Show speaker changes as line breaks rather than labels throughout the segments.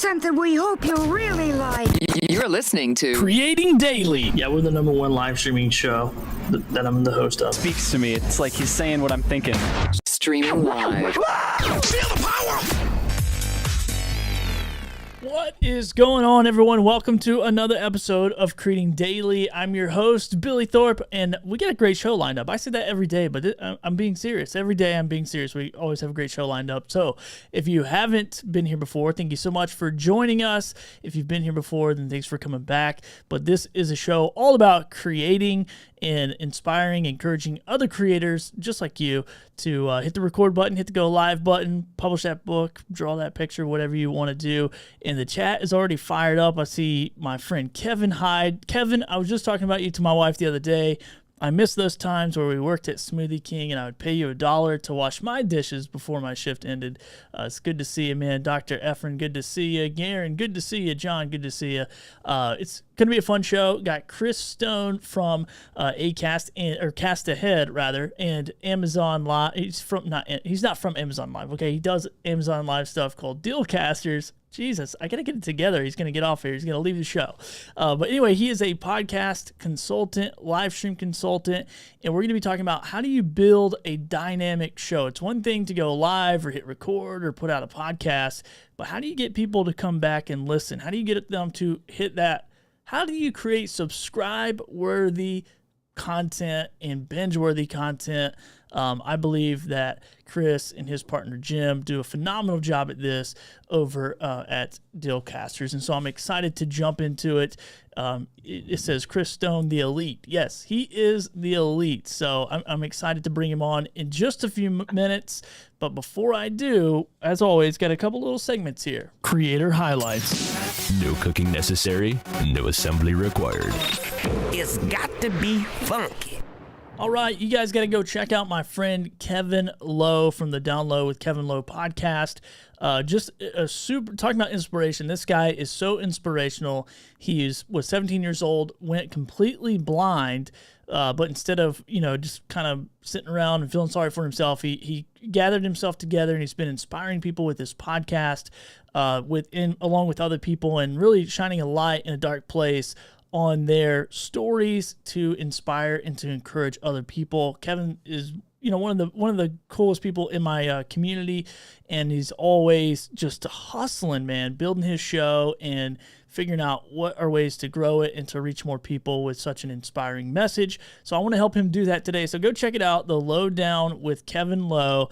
something we hope you'll really like.
You're listening to
Creating Daily. Yeah, we're the #1 live streaming show that I'm the host of.
Speaks to me. It's like he's saying what I'm thinking.
Streaming live.
Feel the power!
What is going on, everyone? Welcome to another episode of Creating Daily. I'm your host, Billy Thorpe, and we got a great show lined up. I say that every day, but I'm being serious. Every day I'm being serious. We always have a great show lined up. So if you haven't been here before, thank you so much for joining us. If you've been here before, then thanks for coming back. But this is a show all about creating and inspiring, encouraging other creators just like you to hit the record button, hit the go live button, publish that book, draw that picture, whatever you want to do. And the chat is already fired up. I see my friend Kevin Hyde. Kevin, I was just talking about you to my wife the other day. I miss those times where we worked at Smoothie King and I would pay you $1 to wash my dishes before my shift ended. It's good to see you, man. Dr. Efren, good to see you. Garen, good to see you. John, good to see you. It's going to be a fun show. Got Chris Stone from Cast Ahead rather, and Amazon Live. He's not from Amazon Live. Okay, he does Amazon Live stuff called Dealcasters. Jesus, I gotta get it together. He's gonna get off here. He's gonna leave the show. But anyway, he is a podcast consultant, live stream consultant, and we're gonna be talking about how do you build a dynamic show. It's one thing to go live or hit record or put out a podcast, but how do you get people to come back and listen? How do you get them to hit that? How do you create subscribe-worthy content and binge-worthy content? I believe that Chris and his partner Jim do a phenomenal job at this over at Dealcasters, and so I'm excited to jump into it. It says Chris Stone, the elite. Yes, he is the elite, so I'm excited to bring him on in just a few minutes. But before I do, as always, got a couple little segments here. Creator highlights.
No cooking necessary, no assembly required.
It's got to be funky.
All right, you guys got to go check out my friend Kevin Lowe from the Down Low with Kevin Lowe podcast. Just a super talking about inspiration. This guy is so inspirational. He was 17 years old, went completely blind, but instead of just kind of sitting around and feeling sorry for himself, he gathered himself together and he's been inspiring people with his podcast, along with other people, and really shining a light in a dark place on their stories to inspire and to encourage other people. Kevin is, one of the coolest people in my community, and he's always just hustling, man, building his show and figuring out what are ways to grow it and to reach more people with such an inspiring message. So I want to help him do that today. So go check it out, The Lowdown with Kevin Lowe.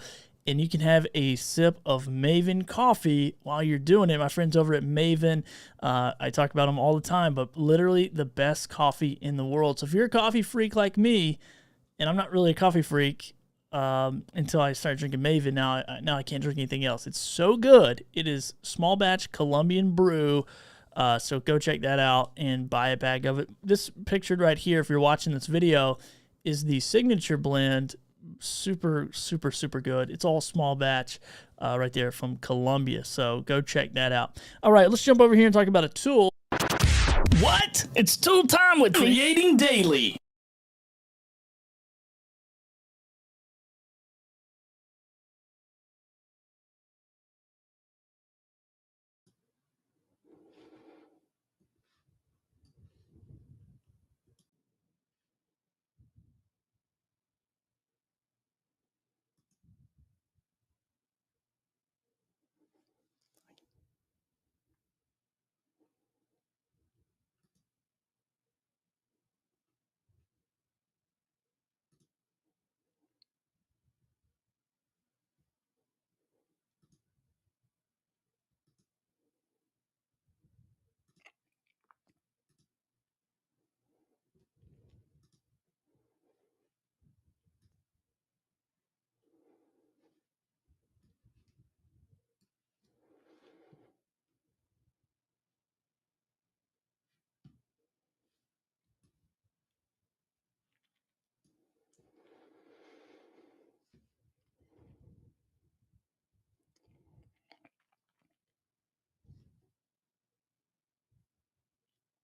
And you can have a sip of Maven coffee while you're doing it. My friends over at Maven, I talk about them all the time, but literally the best coffee in the world. So if you're a coffee freak like me, and I'm not really a coffee freak until I started drinking Maven, now I can't drink anything else. It's so good. It is small batch Colombian brew. So go check that out and buy a bag of it. This pictured right here, if you're watching this video, is the signature blend. Super, super, super good. It's all small batch right there from Colombia. So go check that out. All right, let's jump over here and talk about a tool. What? It's tool time with Creating Daily.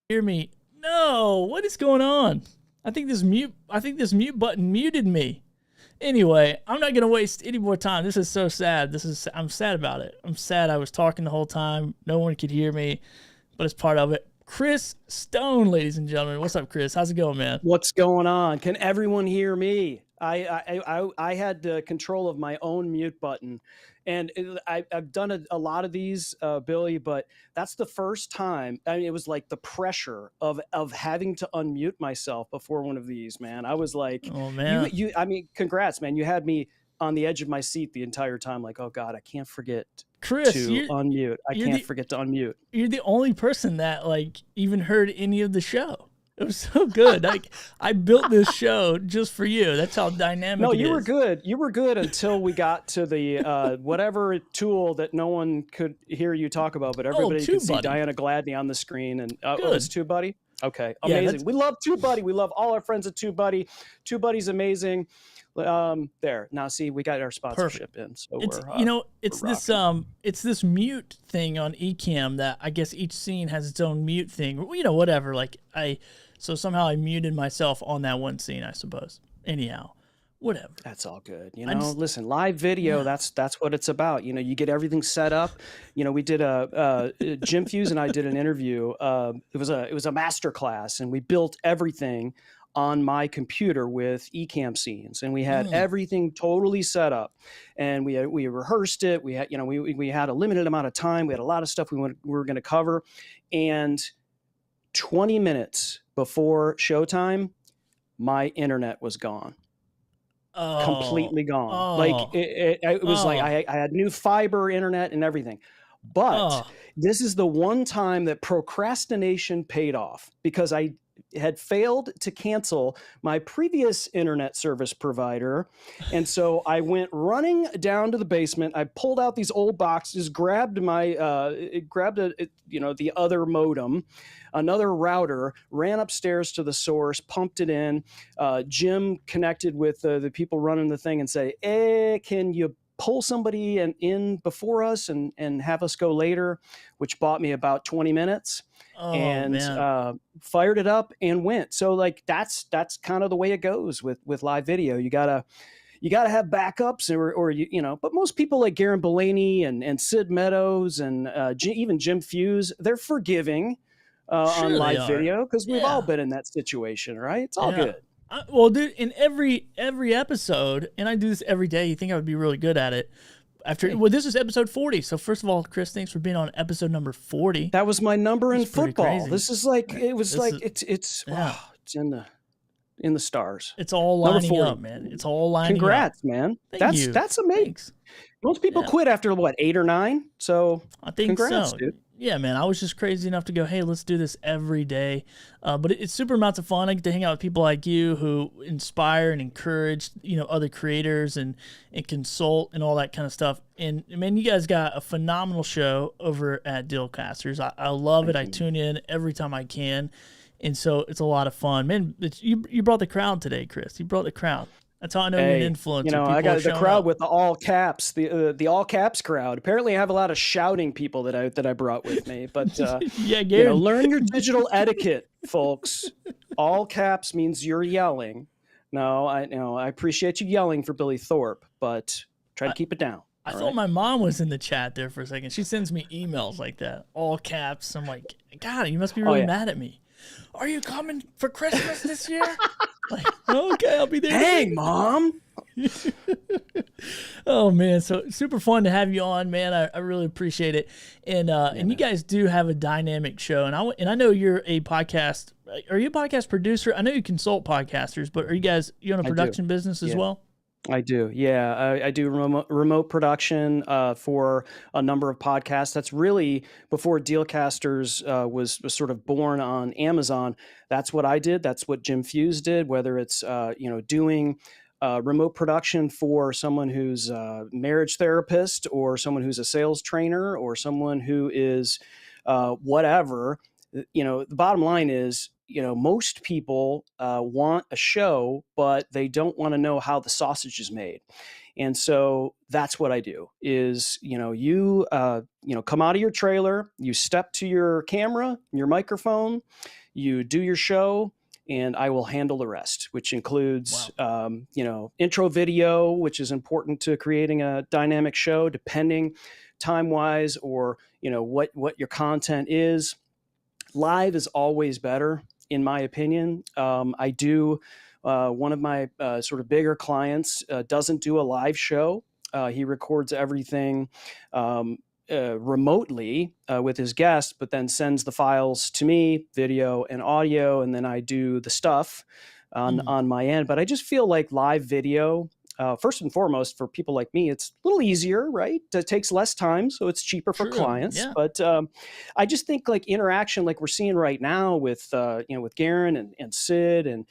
Hear me? No, what is going on? I think this mute button muted me. Anyway, I'm not gonna waste any more time. This is so sad. I'm sad about it. I'm sad I was talking the whole time. No one could hear me, but it's part of it. Chris Stone, ladies and gentlemen. What's up, Chris? How's it going, man?
What's going on? Can everyone hear me? I had control of my own mute button, and I've done a lot of these, Billy, but that's the first time. I mean, it was like the pressure of having to unmute myself before one of these, man. I was like,
Oh man.
I mean, congrats, man. You had me on the edge of my seat the entire time. Like, oh God, I can't forget
Chris,
to unmute. I can't forget to unmute.
You're the only person that like even heard any of the show. It was so good. Like I built this show just for you. That's how dynamic.
No,
it
you were
is.
good. You were good until we got to the whatever tool that no one could hear you talk about, but everybody could see
TubeBuddy.
Diana Gladney on the screen. And
Good.
oh, it's TubeBuddy. Okay,
Yeah,
amazing. We love TubeBuddy. We love all our friends at TubeBuddy. TubeBuddy's amazing. There now, see, we got our sponsorship in. So
It's
we're
it's
we're
this mute thing on Ecamm that I guess each scene has its own mute thing. Whatever. Like so somehow I muted myself on that one scene, I suppose. Anyhow, whatever.
That's all good.
just-
Listen, live video,
Yeah.
that's what it's about. You get everything set up. We did Jim Fuse and I did an interview. It was a master class, and we built everything on my computer with Ecamm scenes, and we had everything totally set up, and we rehearsed it. We had we had a limited amount of time. We had a lot of stuff we were going to cover, and 20 minutes before showtime, my internet was gone. Completely gone.
Oh.
Like it was like I had new fiber internet and everything. But this is the one time that procrastination paid off, because I had failed to cancel my previous internet service provider. And so I went running down to the basement. I pulled out these old boxes, grabbed the other modem, another router, ran upstairs to the source, pumped it in. Jim connected with the people running the thing and say, can you pull somebody in before us and have us go later, which bought me about 20 minutes. Fired it up and went. So like that's kind of the way it goes with live video. You gotta have backups, or but most people like Garen Bellany and Sid Meadows and even Jim Fuse, they're forgiving on
Sure
live
they are.
video, because we've
Yeah.
all been in that situation, right? It's all
Yeah.
good.
Well, dude, in every episode, and I do this every day. You think I would be really good at it? This is episode 40. So first of all, Chris, thanks for being on episode number 40.
That was my number in
That's pretty
football.
crazy.
This is like it's
Yeah.
it's in the stars.
It's all
Number
lining
40.
up, man. It's all lining
Congrats,
up.
man.
Thank you.
That's amazing.
Thanks.
Most people
Yeah.
quit after what, 8 or 9? So
I think
congrats,
so.
dude.
Yeah, man. I was just crazy enough to go, hey, let's do this every day. But it's super amounts of fun. I get to hang out with people like you who inspire and encourage, other creators and consult and all that kind of stuff. And man, you guys got a phenomenal show over at Dealcasters. I love it. I tune in every time I can. And so it's a lot of fun. Man, you brought the crowd today, Chris. You brought the crowd. That's how I know you're an influencer.
I
People are
got the
showing
crowd
up.
with the all caps, the all caps crowd. Apparently, I have a lot of shouting people that I brought with me. But
Yeah, Gary.
learn your digital etiquette, folks. All caps means you're yelling. No, I appreciate you yelling for Billy Thorpe, but try to keep it down.
I
all
thought
right?
my mom was in the chat there for a second. She sends me emails like that, all caps. I'm like, God, you must be really
yeah.
mad at me. Are you coming for Christmas this year? Like, okay, I'll be there.
Dang, Mom.
Oh man, so super fun to have you on, man. I really appreciate it, and you guys do have a dynamic show, and I know you're a podcast. Are you a podcast producer? I know you consult podcasters, but are you own a
do.
production business as
Yeah.
well?
I do. Yeah. I do remote production for a number of podcasts. That's really before Dealcasters was sort of born on Amazon. That's what I did. That's what Jim Fuse did, whether it's, doing remote production for someone who's a marriage therapist or someone who's a sales trainer or someone who is whatever. The bottom line is, most people want a show, but they don't want to know how the sausage is made. And so that's what I do is, you come out of your trailer, you step to your camera, your microphone, you do your show, and I will handle the rest, which includes, intro video, which is important to creating a dynamic show, depending time-wise or, what your content is. Live is always better, in my opinion. I do, one of my sort of bigger clients doesn't do a live show. He records everything remotely with his guests, but then sends the files to me, video and audio, and then I do the stuff on my end. But I just feel like live video, first and foremost, for people like me, it's a little easier, right? It takes less time, so it's cheaper for clients.
Yeah.
But I just think like interaction, like we're seeing right now with with Garen and Sid and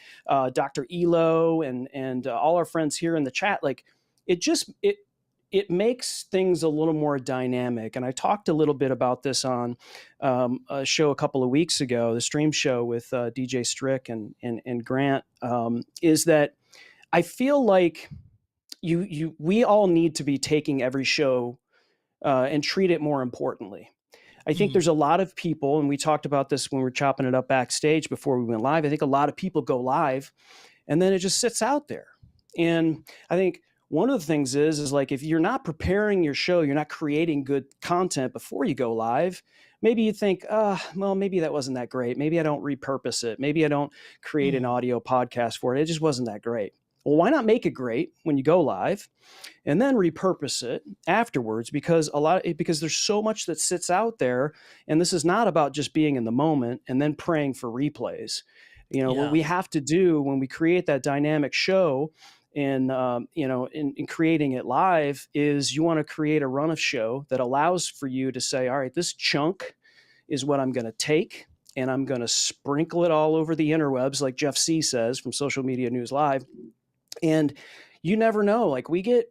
Dr. Elo and all our friends here in the chat, like it makes things a little more dynamic. And I talked a little bit about this on a show a couple of weeks ago, the stream show with DJ Strick and Grant, is that I feel like we all need to be taking every show and treat it more importantly. I think there's a lot of people, and we talked about this when we were chopping it up backstage before we went live. I think a lot of people go live and then it just sits out there. And I think one of the things is like, if you're not preparing your show, you're not creating good content before you go live, maybe you think, well, maybe that wasn't that great. Maybe I don't repurpose it. Maybe I don't create an audio podcast for it. It just wasn't that great. Well, why not make it great when you go live and then repurpose it afterwards? Because there's so much that sits out there, and this is not about just being in the moment and then praying for replays. What we have to do when we create that dynamic show in creating it live is you want to create a run of show that allows for you to say, all right, this chunk is what I'm going to take and I'm going to sprinkle it all over the interwebs, like Jeff C says from Social Media News Live. And you never know, like we get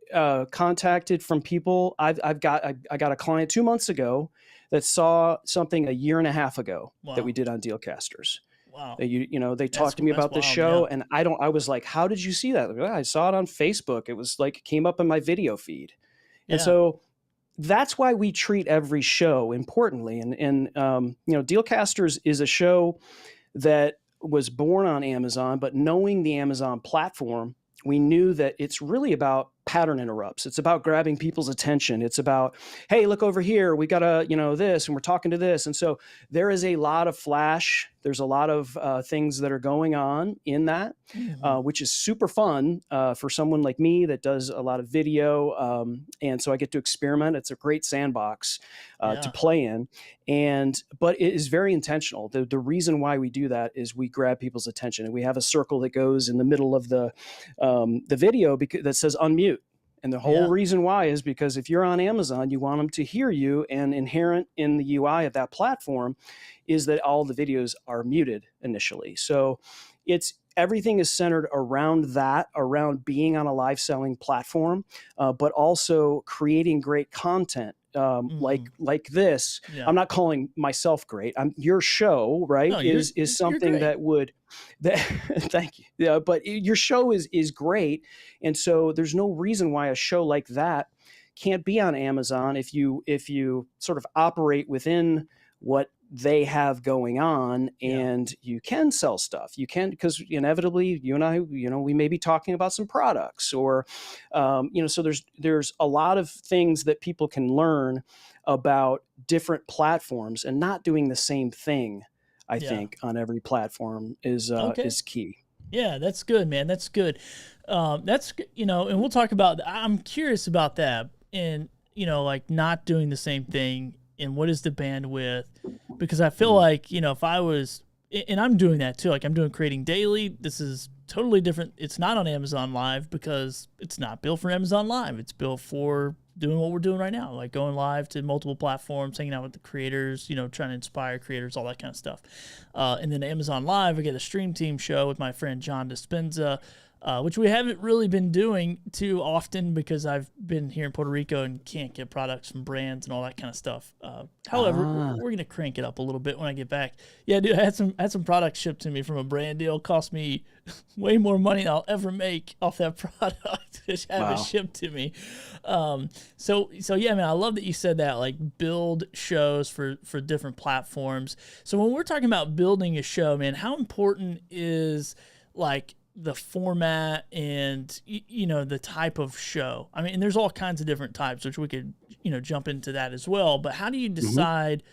contacted from people. I got a client 2 months ago that saw something a year and a half ago that we did on Dealcasters.
Wow.
They talked to me about this show, and I was like, how did you see that? I saw it on Facebook. It was like, it came up in my video feed. And so that's why we treat every show importantly. And Dealcasters is a show that was born on Amazon, but knowing the Amazon platform, we knew that it's really about pattern interrupts. It's about grabbing people's attention. It's about, hey, look over here. We got this, and we're talking to this. And so there is a lot of flash. There's a lot of things that are going on in that, which is super fun for someone like me that does a lot of video. And so I get to experiment. It's a great sandbox to play in. But it is very intentional. The reason why we do that is we grab people's attention, and we have a circle that goes in the middle of the video that says unmute. And the whole reason why is because if you're on Amazon, you want them to hear you, and inherent in the UI of that platform is that all the videos are muted initially. So everything is centered around that, around being on a live selling platform, but also creating great content. Like this. I'm not calling myself great. Your show, right,
No,
is something that thank you. Yeah, but your show is great, and so there's no reason why a show like that can't be on Amazon if you sort of operate within what they have going on, and you can sell stuff. You can, because inevitably you and I, we may be talking about some products or, so there's a lot of things that people can learn about different platforms, and not doing the same thing, I think, on every platform is key.
Yeah, that's good, man. That's good. And we'll talk about, I'm curious about that, and, like not doing the same thing, and what is the bandwidth? Because I feel like, if I was, and I'm doing that too, like I'm doing Creating Daily. This is totally different. It's not on Amazon Live because it's not built for Amazon Live. It's built for doing what we're doing right now, like going live to multiple platforms, hanging out with the creators, trying to inspire creators, all that kind of stuff. And then Amazon Live, I get a Stream Team show with my friend John Dispenza. which we haven't really been doing too often because I've been here in Puerto Rico and can't get products from brands and all that kind of stuff. However, we're gonna crank it up a little bit when I get back. Yeah, dude, I had some products shipped to me from a brand deal. Cost me way more money than I'll ever make off that product to have it shipped to me. So yeah, man, I love that you said that. Like, build shows for different platforms. So when we're talking about building a show, man, how important is like the format and the type of show? I mean, and there's all kinds of different types, which we could jump into that as well. But how do you decide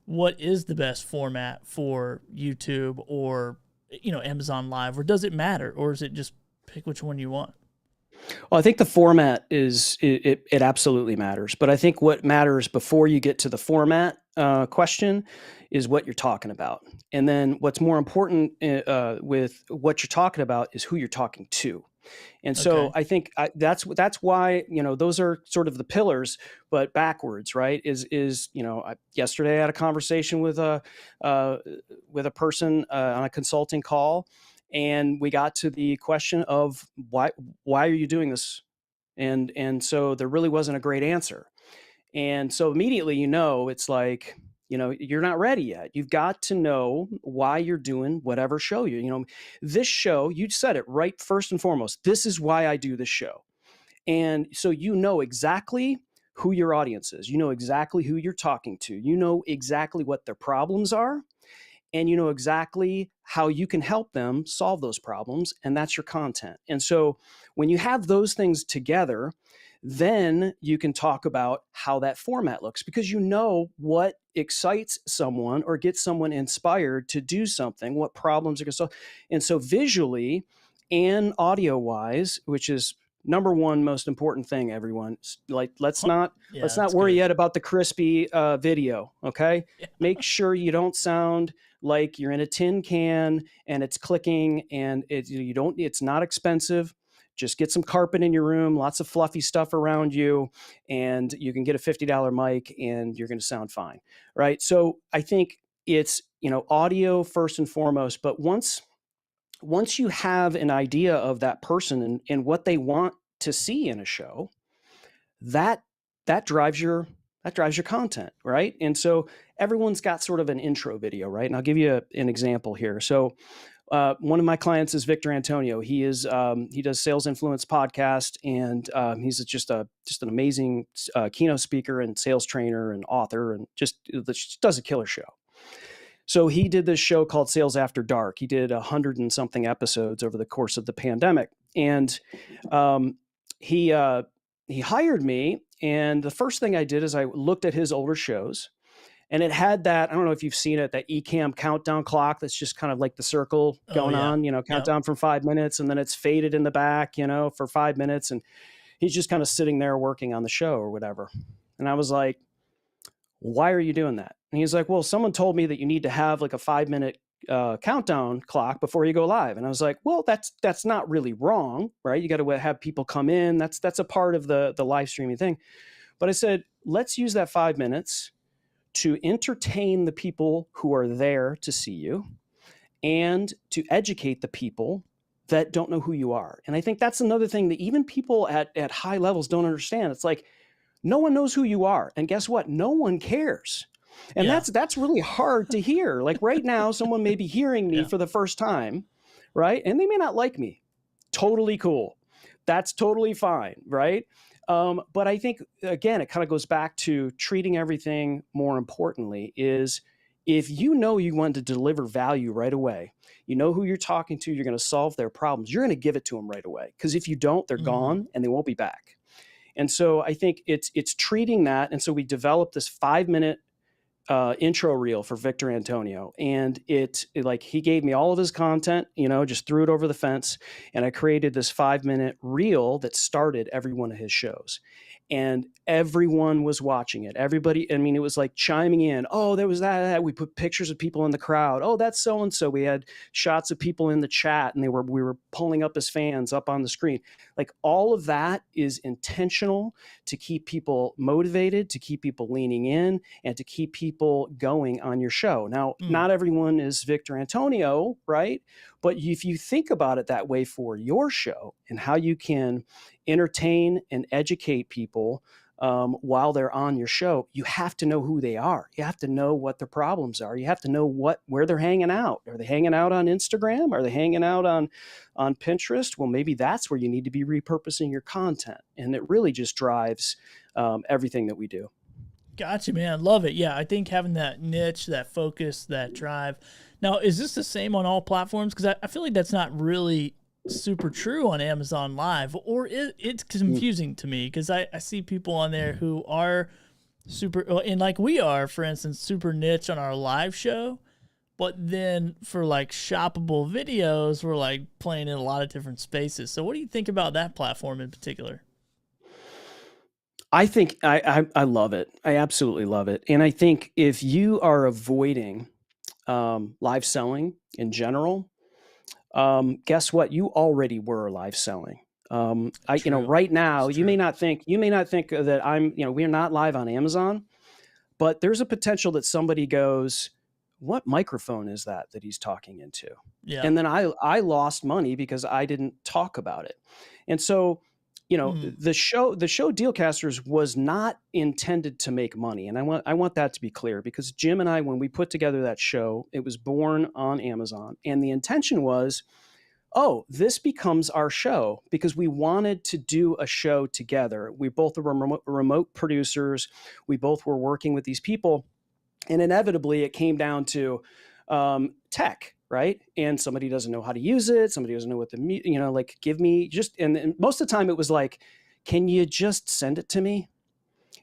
what is the best format for YouTube or Amazon Live, or does it matter, or is it just pick which one you want?
Well, I think the format it absolutely matters, but I think what matters before you get to the format question is what you're talking about, and then what's more important with what you're talking about is who you're talking to. And so I think that's why those are sort of the pillars, but backwards, right? Yesterday I had a conversation with a person on a consulting call. And we got to the question of why are you doing this? And so there really wasn't a great answer. And so immediately, it's like, you're not ready yet. You've got to know why you're doing whatever show this show, you said it right first and foremost. This is why I do this show. And so exactly who your audience is. You know exactly who you're talking to. You know exactly what their problems are. And you know exactly how you can help them solve those problems, and that's your content. And so when you have those things together, then you can talk about how that format looks, because you know what excites someone or gets someone inspired to do something, what problems are going to solve. And so visually and audio-wise, which is number one most important thing, everyone. Like, let's not worry yet about the crispy video, okay? Yeah. Make sure you don't sound like you're in a tin can and it's clicking, and it's not expensive. Just get some carpet in your room, lots of fluffy stuff around you, and you can get a $50 mic and you're going to sound fine, right? So I think it's, audio first and foremost, but once you have an idea of that person and what they want to see in a show, that drives your content, right? And so everyone's got sort of an intro video, right? And I'll give you an example here. So one of my clients is Victor Antonio. He does Sales Influence podcast, and he's just an amazing keynote speaker and sales trainer and author, and just does a killer show. So he did this show called Sales After Dark. He did 100 and something episodes over the course of the pandemic. And he hired me. And the first thing I did is I looked at his older shows, and it had that, I don't know if you've seen it, that Ecamm countdown clock that's just kind of like the circle going on, countdown from 5 minutes, and then it's faded in the back, for 5 minutes. And he's just kind of sitting there working on the show or whatever. And I was like, why are you doing that? And he's like, well, someone told me that you need to have like a 5-minute countdown clock before you go live. And I was like, well, that's not really wrong, right? You got to have people come in. That's a part of the live streaming thing. But I said, let's use that 5 minutes to entertain the people who are there to see you and to educate the people that don't know who you are. And I think that's another thing that even people at high levels don't understand. It's like, no one knows who you are. And guess what? No one cares. And that's really hard to hear. Like right now, someone may be hearing me for the first time, right? And they may not like me. Totally cool. That's totally fine, right? But I think, again, it kind of goes back to treating everything more importantly is if you know you want to deliver value right away, you know who you're talking to, you're going to solve their problems, you're going to give it to them right away. Because if you don't, they're gone and they won't be back. And so I think it's treating that. And so we developed this 5-minute intro reel for Victor Antonio, and it like he gave me all of his content, just threw it over the fence, and I created this 5-minute reel that started every one of his shows. And everyone was watching it. Everybody, I mean, it was like chiming in. Oh, there was that. We put pictures of people in the crowd. Oh, that's so-and-so. We had shots of people in the chat, and we were pulling up as fans up on the screen. Like all of that is intentional to keep people motivated, to keep people leaning in, and to keep people people going on your show. Now, not everyone is Victor Antonio, right? But if you think about it that way for your show and how you can entertain and educate people while they're on your show, you have to know who they are. You have to know what their problems are. You have to know where they're hanging out. Are they hanging out on Instagram? Are they hanging out on Pinterest? Well, maybe that's where you need to be repurposing your content. And it really just drives everything that we do.
Gotcha, man. Love it. Yeah, I think having that niche, that focus, that drive. Now, is this the same on all platforms? Because I feel like that's not really super true on Amazon Live, or it's confusing to me because I see people on there who are super, and like we are, for instance, super niche on our live show, but then for like shoppable videos, we're like playing in a lot of different spaces. So what do you think about that platform in particular?
I think I love it. I absolutely love it. And I think if you are avoiding live selling in general, guess what? You already were live selling. Right now, you may not think that we're not live on Amazon, but there's a potential that somebody goes, what microphone is that he's talking into?
Yeah.
And then I lost money because I didn't talk about it. And so, the show Dealcasters was not intended to make money. And I want that to be clear, because Jim and I, when we put together that show, it was born on Amazon. And the intention was, this becomes our show, because we wanted to do a show together. We both were remote producers. We both were working with these people. And inevitably it came down to tech. Right. And somebody doesn't know how to use it. Somebody doesn't know what give me just, and most of the time it was like, can you just send it to me?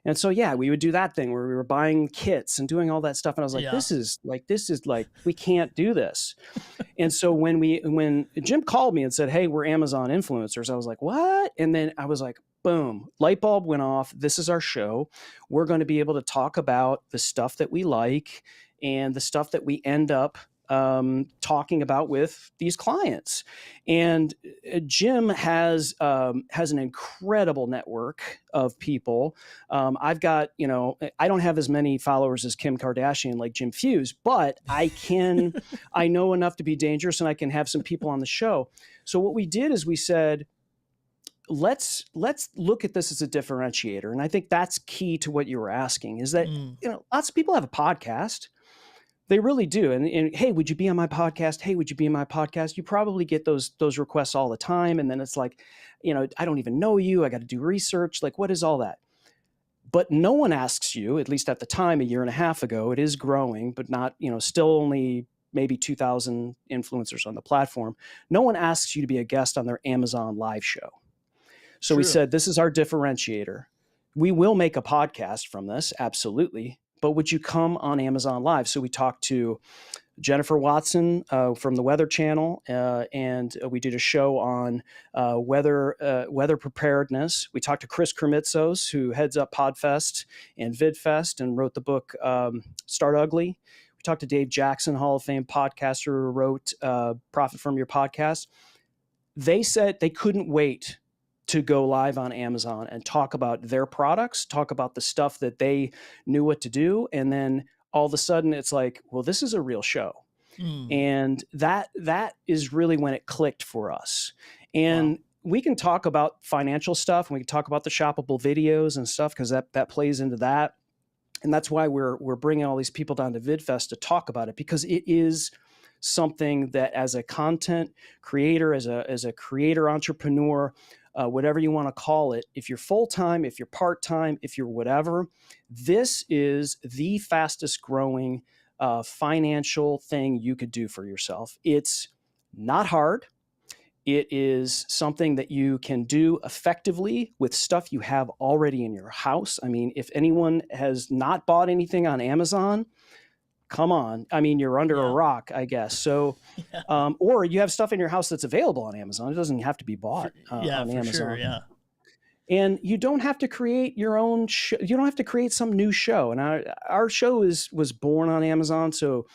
And so, yeah, we would do that thing where we were buying kits and doing all that stuff. And I was like, this is like, we can't do this. And so when Jim called me and said, hey, we're Amazon influencers, I was like, what? And then I was like, boom, light bulb went off. This is our show. We're going to be able to talk about the stuff that we like and the stuff that we end up talking about with these clients. And Jim has an incredible network of people. I've got, I don't have as many followers as Kim Kardashian like Jim Fuse, but I know enough to be dangerous, and I can have some people on the show. So what we did is we said, let's look at this as a differentiator. And I think that's key to what you were asking, is that, lots of people have a podcast. They really do. And hey, would you be on my podcast? Hey, would you be on my podcast? You probably get those requests all the time. And then it's like, I don't even know you. I got to do research. Like, what is all that? But no one asks you, at least at the time, a year and a half ago, it is growing, but not, still only maybe 2,000 influencers on the platform. No one asks you to be a guest on their Amazon live show. So we said, this is our differentiator. We will make a podcast from this. Absolutely. But would you come on Amazon Live? So we talked to Jennifer Watson from the Weather Channel, and we did a show on weather preparedness. We talked to Chris Kremitzos, who heads up Podfest and VidFest and wrote the book Start Ugly. We talked to Dave Jackson, Hall of Fame podcaster, who wrote Profit from Your Podcast. They said they couldn't wait to go live on Amazon and talk about their products, talk about the stuff that they knew what to do. And then all of a sudden it's like, well, this is a real show. And that is really when it clicked for us. And we can talk about financial stuff, and we can talk about the shoppable videos and stuff, because that plays into that. And that's why we're bringing all these people down to VidFest to talk about it, because it is something that, as a content creator, as a creator entrepreneur, whatever you want to call it, if you're full-time, if you're part-time, if you're whatever, this is the fastest growing financial thing you could do for yourself. It's not hard. It is something that you can do effectively with stuff you have already in your house. I mean, if anyone has not bought anything on Amazon, come on. I mean, you're under a rock, I guess. So, or you have stuff in your house that's available on Amazon. It doesn't have to be bought on Amazon. Sure, yeah. And you don't have to create your own show. You don't have to create some new show. And our show was born on Amazon. So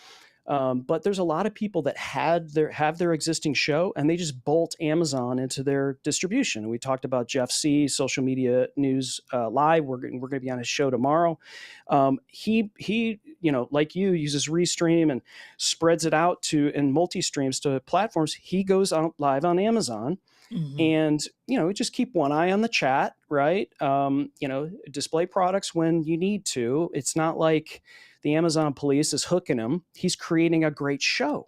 But there's a lot of people that have their existing show and they just bolt Amazon into their distribution. We talked about Jeff C. Social Media News Live. We're going to be on his show tomorrow. He like you, uses Restream and spreads it out to and multi streams to platforms. He goes out live on Amazon.
Mhm.
And, just keep one eye on the chat, right? Display products when you need to. It's not like the Amazon police is hooking him. He's creating a great show.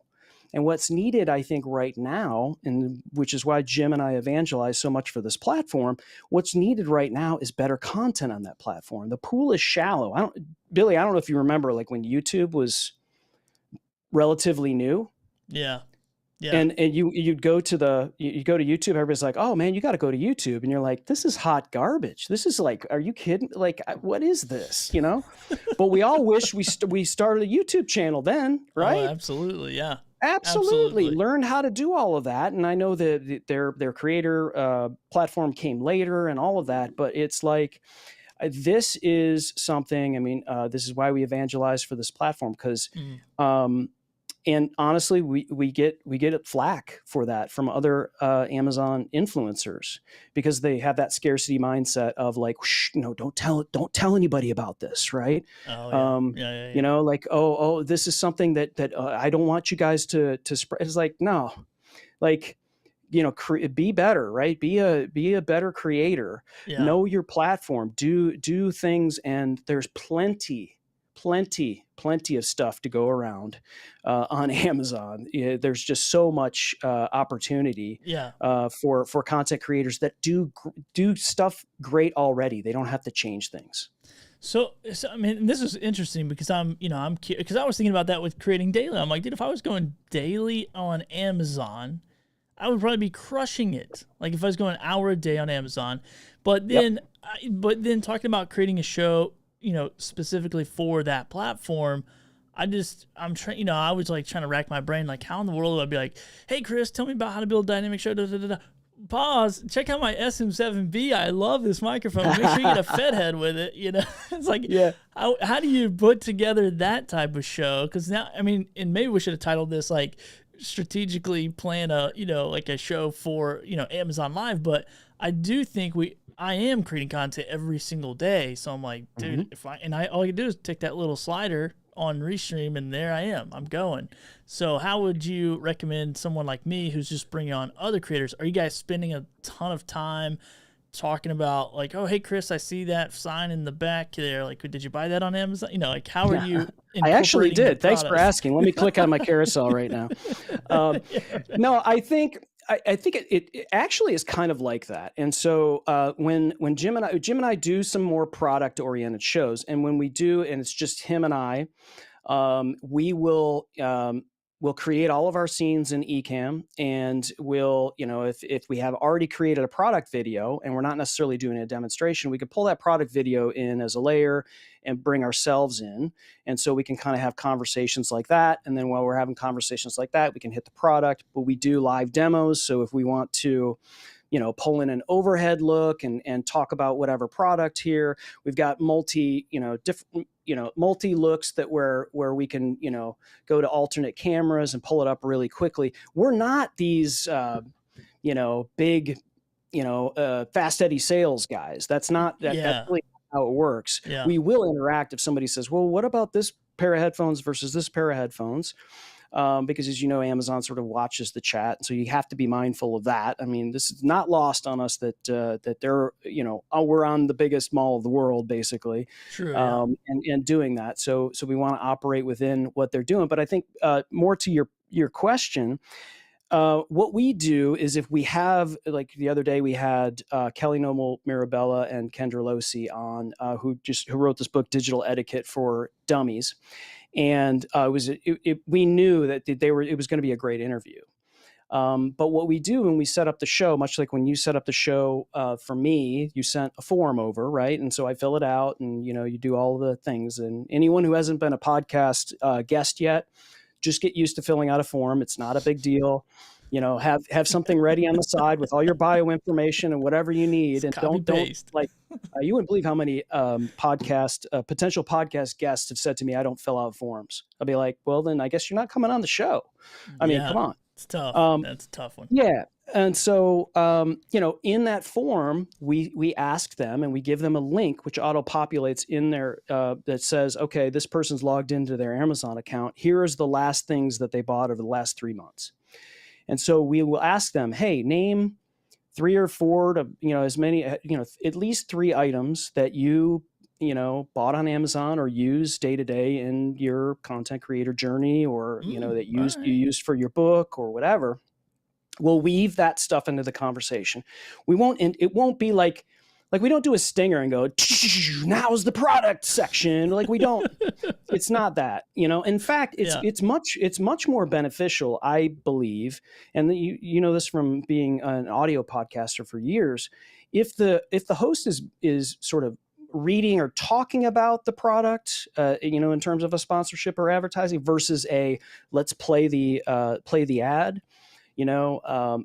And what's needed, I think, right now, and which is why Jim and I evangelize so much for this platform, what's needed right now is better content on that platform. The pool is shallow. Billy, I don't know if you remember, like when YouTube was relatively new.
Yeah. Yeah.
And you'd go to you go to YouTube, everybody's like, oh man, you got to go to YouTube. And you're like, this is hot garbage. This is like, are you kidding? Like, what is this? But we all wish we started a YouTube channel then, right?
Oh, absolutely. Yeah.
Absolutely. Learn how to do all of that. And I know that their creator platform came later and all of that, but it's like, this is something, this is why we evangelize for this platform. Because, and honestly, we get flack for that from other Amazon influencers because they have that scarcity mindset of like, don't tell anybody about this, right?
Oh, yeah.
Like, oh, this is something that I don't want you guys to spread. It's like, no, like, be better, right? Be a better creator.
Yeah.
Know your platform. Do things, and there's plenty of stuff to go around on Amazon. There's just so much opportunity for content creators that do stuff great already. They don't have to change things.
So this is interesting because because I was thinking about that with creating daily. I'm like, dude, if I was going daily on Amazon, I would probably be crushing it. Like if I was going an hour a day on Amazon, but then talking about creating a show, specifically for that platform, I'm trying, I was like trying to rack my brain, like how in the world would I be like, hey Chris, tell me about how to build a dynamic show, Pause, check out my SM7B. I love this microphone. Make sure you get a Fed head with it. It's like, how do you put together that type of show? Because now, and maybe we should have titled this like strategically plan a show for, Amazon Live. But I do think I am creating content every single day. So I'm like, dude, all you do is take that little slider on Restream and there I am. I'm going. So how would you recommend someone like me who's just bringing on other creators? Are you guys spending a ton of time talking about like, oh, hey, Chris, I see that sign in the back there. Like, did you buy that on Amazon? Like, how are you?
I actually did. Thanks for asking. Let me click on my carousel right now. No, I think it actually is kind of like that. And so when Jim and I do some more product oriented shows, and when we do, and it's just him and I, we'll create all of our scenes in Ecamm, and we'll, if we have already created a product video and we're not necessarily doing a demonstration, we could pull that product video in as a layer and bring ourselves in. And so we can kind of have conversations like that. And then while we're having conversations like that, we can hit the product, but we do live demos. So if we want to, pull in an overhead look and talk about whatever product here, we've got multi looks that where we can, go to alternate cameras and pull it up really quickly. We're not these, big, fast Eddie sales guys. That's not that's really how it works.
Yeah.
We will interact if somebody says, well, what about this pair of headphones versus this pair of headphones? Because as you know, Amazon sort of watches the chat. So you have to be mindful of that. This is not lost on us that they're, we're on the biggest mall of the world, basically.
True.
And doing that. So we want to operate within what they're doing. But I think more to your question, what we do is if we have, like the other day we had Kelly Noble Mirabella and Kendra Losi on, who wrote this book, Digital Etiquette for Dummies. And we knew that it was going to be a great interview. But what we do when we set up the show, much like when you set up the show for me, you sent a form over, right? And so I fill it out and, you do all the things. And anyone who hasn't been a podcast guest yet, just get used to filling out a form. It's not a big deal. Have something ready on the side with all your bio information and whatever you need. And don't
paste.
like, you wouldn't believe how many potential podcast guests have said to me, I don't fill out forms. I'll be like, well, then I guess you're not coming on the show. I mean, come on.
It's tough. That's a tough one.
Yeah. And so, in that form, we ask them and we give them a link, which auto-populates in there that says, okay, this person's logged into their Amazon account. Here is the last things that they bought over the last 3 months. And so we will ask them, hey, name 3 or 4 to, as many, at least 3 items that you bought on Amazon or use day to day in your content creator journey, or, that you used for your book or whatever. We'll weave that stuff into the conversation. It won't be like we don't do a stinger and go, now's the product section. Like we don't, it's not that, in fact, it's much more beneficial, I believe. And you know this from being an audio podcaster for years. If the host is sort of reading or talking about the product, in terms of a sponsorship or advertising versus let's play the ad,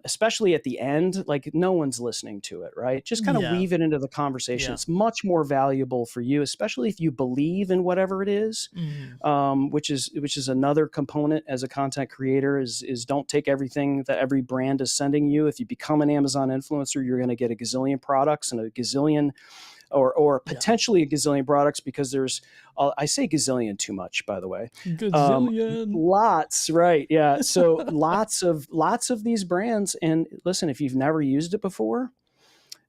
especially at the end, like no one's listening to it, right? Just kind of weave it into the conversation. Yeah. It's much more valuable for you, especially if you believe in whatever it is, which is another component as a content creator is don't take everything that every brand is sending you. If you become an Amazon influencer, you're going to get a gazillion products and a gazillion or potentially a gazillion products, because there's, I say gazillion too much, by the way.
Gazillion.
Lots, right? Yeah. So lots of these brands. And listen, if you've never used it before,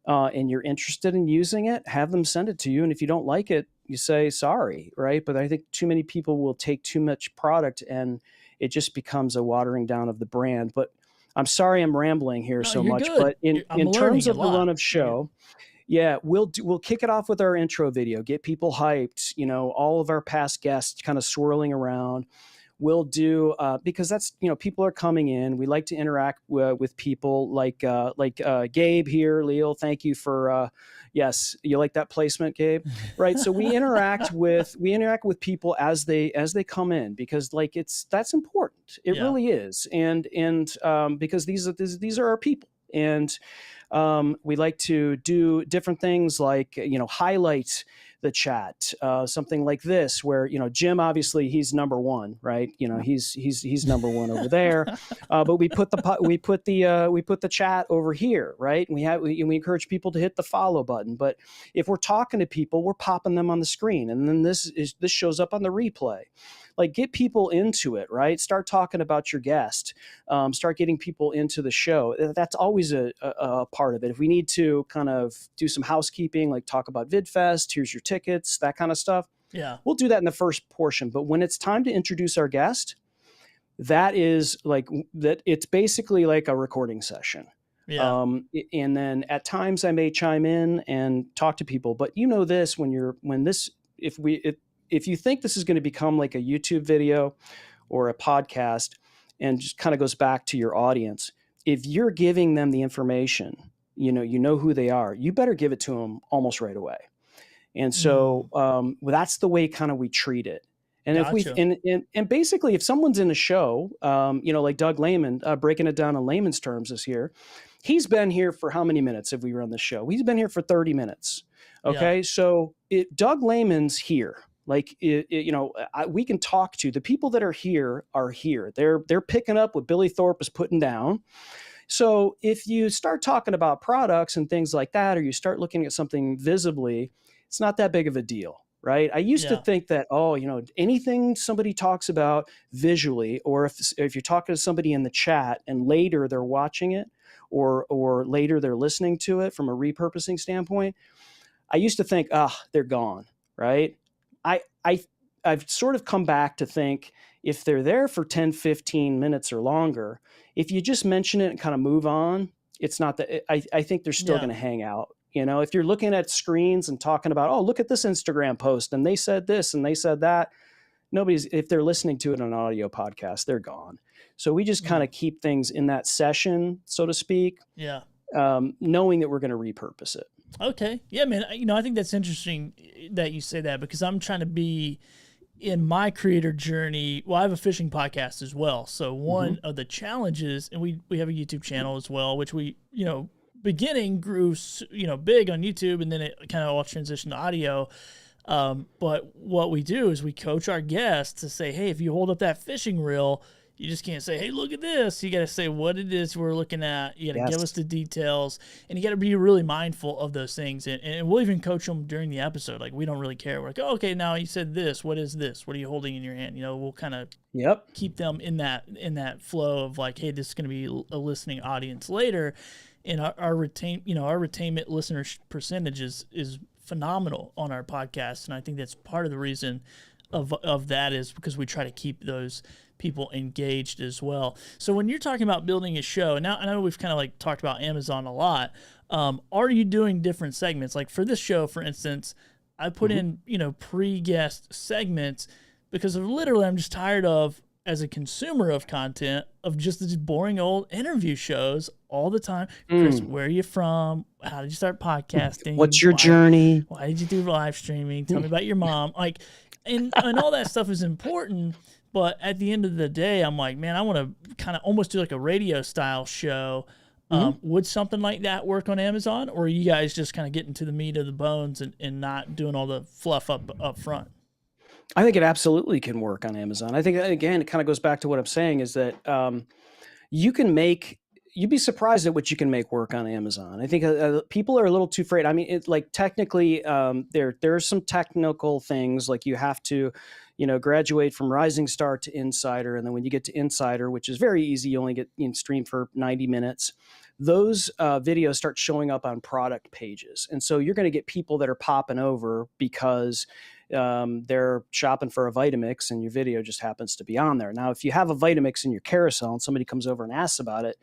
and you're interested in using it, have them send it to you. And if you don't like it, you say sorry, right? But I think too many people will take too much product, and it just becomes a watering down of the brand. But I'm sorry I'm rambling here so much.
Good.
But in terms of the run of show. Yeah, we'll kick it off with our intro video, get people hyped, all of our past guests kind of swirling around. We'll do, because that's, people are coming in. We like to interact with people like Gabe here. Leo, thank you for, yes, you like that placement, Gabe? Right. So we interact with people as they come in, because that's important. It really is. And because these are our people. And we like to do different things like, highlight the chat, something like this, where, Jim, obviously he's number one, right? He's number one over there. But we put the chat over here, right? And we encourage people to hit the follow button. But if we're talking to people, we're popping them on the screen. And then this shows up on the replay. Like, get people into it, right? Start talking about your guest. Start getting people into the show. That's always a part of it. If we need to kind of do some housekeeping, like talk about VidFest, here's your tickets, that kind of stuff.
Yeah,
we'll do that in the first portion. But when it's time to introduce our guest, that is like that. It's basically like a recording session.
Yeah.
And then at times I may chime in and talk to people. But if you think this is going to become like a YouTube video or a podcast, and just kind of goes back to your audience, if you're giving them the information, you know who they are, you better give it to them almost right away. And so that's the way kind of we treat it. And
Gotcha.
and basically, if someone's in a show, like Doug Lehman, breaking it down in layman's terms is here. He's been here for how many minutes have we run the show? He's been here for 30 minutes. Okay. Yeah. So Doug Lehman's here. Like, we can talk to the people that are here. They're picking up what Billy Thorpe is putting down. So if you start talking about products and things like that, or you start looking at something visibly, it's not that big of a deal, right? I used to think that, anything somebody talks about visually, or if you're talking to somebody in the chat and later they're watching it, or later they're listening to it from a repurposing standpoint, I used to think, they're gone, right? I've sort of come back to think, if they're there for 10, 15 minutes or longer, if you just mention it and kind of move on, it's not that I think they're still going to hang out. If you're looking at screens and talking about, look at this Instagram post and they said this and they said that, if they're listening to it on an audio podcast, they're gone. So we just kind of keep things in that session, so to speak.
Yeah.
Knowing that we're going to repurpose it.
Okay. Yeah, man. I think that's interesting that you say that, because I'm trying to be in my creator journey, well, I have a fishing podcast as well. So one of the challenges, and we have a YouTube channel as well, which we, beginning grew, big on YouTube, and then it kind of all transitioned to audio. But what we do is we coach our guests to say, hey, if you hold up that fishing reel, you just can't say, hey, look at this. You got to say what it is we're looking at. You got to give us the details, and you got to be really mindful of those things. And we'll even coach them during the episode. Like, we don't really care. We're like, oh, okay, now you said this. What is this? What are you holding in your hand? We'll kind of keep them in that flow of like, hey, this is going to be a listening audience later. And our retainment listener percentage is phenomenal on our podcast. And I think that's part of the reason of that is because we try to keep those people engaged as well. So when you're talking about building a show, now I know we've kind of like talked about Amazon a lot. Are you doing different segments? Like for this show, for instance, I put in, pre-guest segments because literally I'm just tired of, as a consumer of content, of just these boring old interview shows all the time. Chris, where are you from? How did you start podcasting?
What's your journey?
Why did you do live streaming? Tell me about your mom. Like, and all that stuff is important. But at the end of the day, I'm like, man, I want to kind of almost do like a radio style show. Would something like that work on Amazon? Or are you guys just kind of getting to the meat of the bones and not doing all the fluff up front?
I think it absolutely can work on Amazon. I think, again, it kind of goes back to what I'm saying is that you'd be surprised at what you can make work on Amazon. I think people are a little too afraid. I mean, technically, there's some technical things, like you have to, graduate from Rising Star to Insider. And then when you get to Insider, which is very easy, you only get streamed for 90 minutes. Those videos start showing up on product pages. And so you're going to get people that are popping over because they're shopping for a Vitamix and your video just happens to be on there. Now, if you have a Vitamix in your carousel and somebody comes over and asks about it,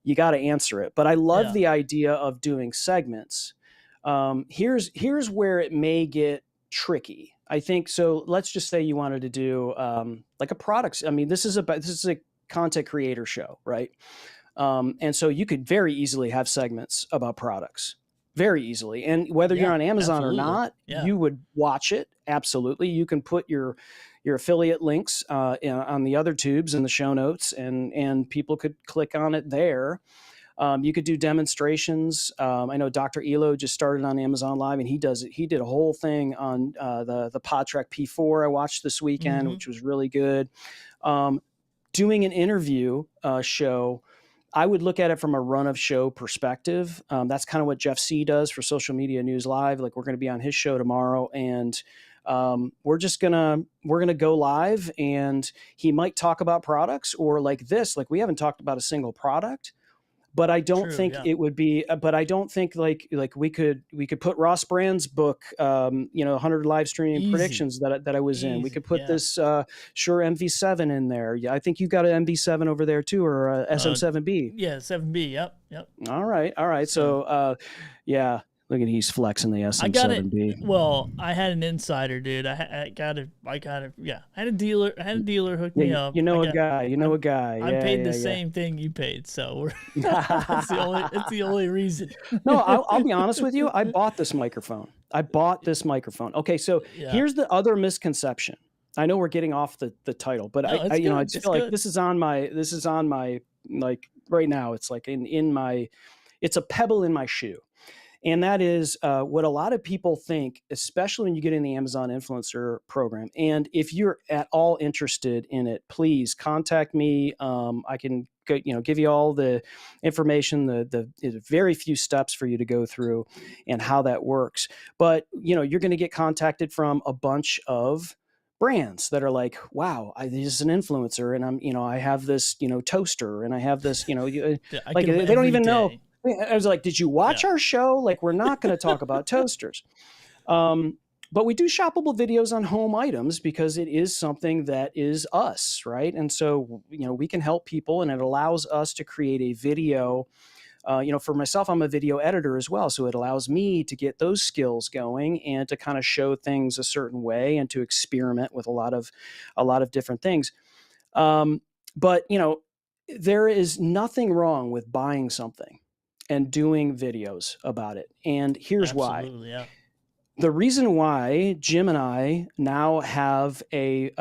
you got to answer it. But I love the idea of doing segments. Here's where it may get tricky. I think so. Let's just say you wanted to do like a products. I mean, this is a content creator show, right? And so you could very easily have segments about products. Very easily. And whether you're on Amazon or not, you would watch it. Absolutely. You can put your affiliate links on the other tubes in the show notes, and people could click on it there. You could do demonstrations. I know Dr. Elo just started on Amazon Live, and he did a whole thing on the PodTrack P4 I watched this weekend, which was really good. Doing an interview show, I would look at it from a run of show perspective. That's kind of what Jeff C does for Social Media News Live. Like, we're going to be on his show tomorrow, and we're going to go live, and he might talk about products, or like this, like we haven't talked about a single product, but I don't think it would be, but I don't think like we could put Ross Brand's book, 100 live streaming predictions that I was in. We could put this Shure MV7 in there. Yeah, I think you got an MV7 over there too, or a SM7B.
Yeah, 7B. Yep.
All right. So, look at he's flexing the SM7B.
Well, I had an insider, dude. I got it. Yeah, I had a dealer hook me up.
You know a guy.
I paid the same thing you paid, so it's the only reason.
No, I'll be honest with you. I bought this microphone. Okay, so here's the other misconception. I know we're getting off the title, but I just feel like this is on my like right now. It's like in my, it's a pebble in my shoe. And that is what a lot of people think, especially when you get in the Amazon influencer program. And if you're at all interested in it, please contact me. I can give you all the information, the very few steps for you to go through and how that works. But, you're going to get contacted from a bunch of brands that are like, wow, this is an influencer, and I have this, toaster, and I have this, they don't even know. I was like, did you watch our show? Like, we're not going to talk about toasters. But we do shoppable videos on home items because it is something that is us, right? And so, we can help people, and it allows us to create a video. For myself, I'm a video editor as well. So it allows me to get those skills going and to kind of show things a certain way and to experiment with a lot of different things. But, there is nothing wrong with buying something and doing videos about it. And here's why. the reason why Jim and I now have a